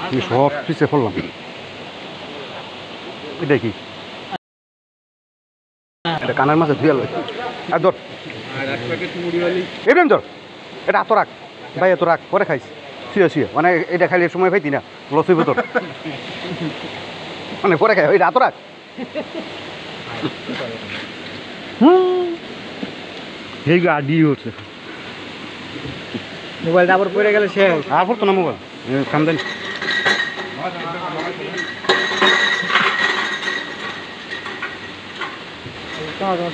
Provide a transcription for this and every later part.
আমি সব পিছিয়ে ফেললাম। এটা কি? এটা কানের মাঝে ধুয়ে লয়। আর ধর এমন ধর, এটা এত রাখ ভাই, এত রাখ, পরে খাইস শুয়ে শুয়ে, মানে এটা খাইলে সময় পাইতি না, লস হইব তোর, মানে পরে খাই, এটা এত রাখ। এই গাড়ি হচ্ছে মোবাইলটা আবার পড়ে গেলে শেষ। আর পড়তো না মোবাইল, কাম দেন।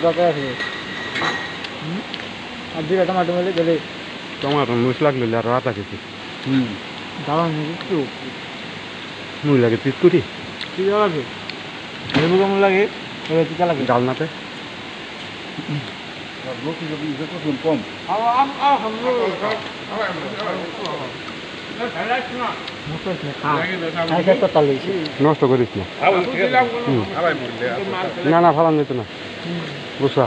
দরকার আছে আর দুইটা টমাটো মিলে গেলে টমাটো মুস লাগলে আর রাত আছে দাঁড়ান একটু মুই লাগে পিসকুটি কি লাগে লেবু কেমন লাগে টিকা লাগে ডালনাতে কম। নষ্ট করিস না, না না ফালান যেত না বুঝা।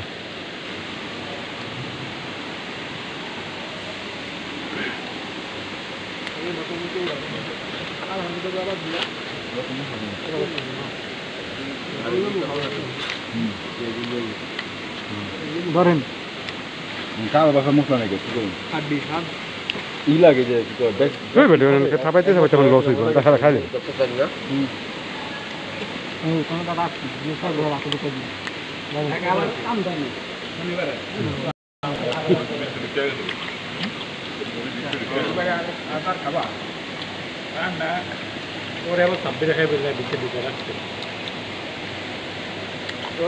ধরেন কালো বাসা মশলা নাকি ই লাগে যে থাপাইতে থাপাইতে লস হইব, দেখা খাই যাবে। ওরে আবার সাব্বির খাই বলে দিতে দিতে রাখছে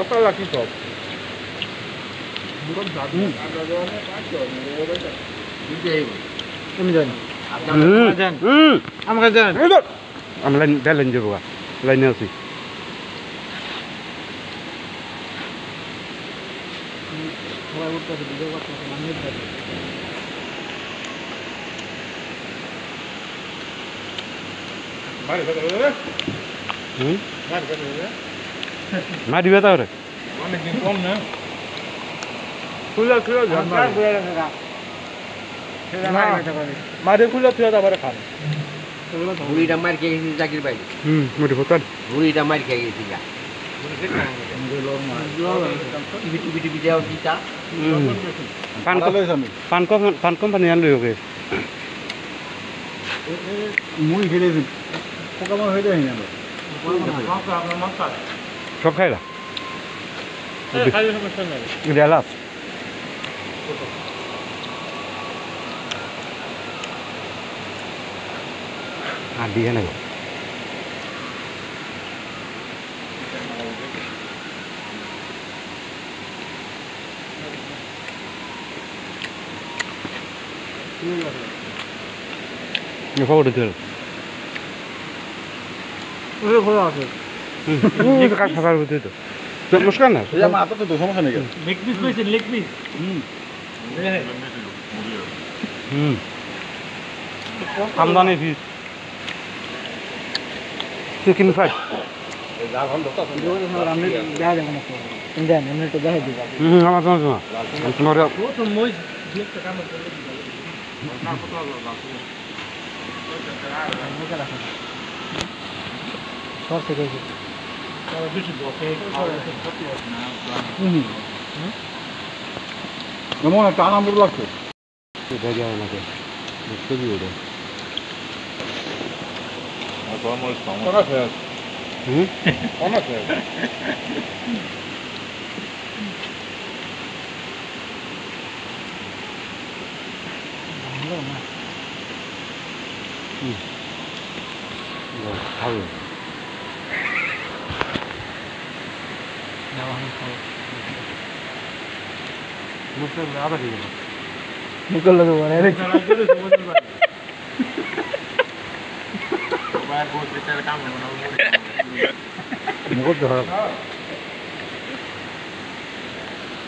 ওটা লাকি সব বুড়ো দাদু আমি জানি আমরা জানি আমি লাইন যাবো, লাইনে আছি। মারি ব্যথা করে অনেকদিন কম না খুলে খুলে মারে খুলে খুলে তারপরে খান বুড়িটা মার খেয়ে গেছি জাকির ভাই। মোটি ফোকার বুড়িটা মার খেয়ে গেছি গা টিভি টিভি দেওয়া দিতা পান কোম্পানি আনলো ওকে মুই খেলে পোকামার হয়ে যায় না সব খাইলা লাভ আর দিয়ে নেব খবর দিতে কাজ খাবার হতে তো মুস্কান না মাথা তো সমস্যা নেই লেগ পিস কইছেন লেগ পিস আমদানি ফিস চিকেন ফ্রাই আমার তোমার এমন একটা আনন্দ লাগছে আমাকে ছবি ওটা ভালো আবার ঠিক আছে মুকল লাগবে মানে বাইরে বহুত বেচারা কাম করে না মুখ ধরা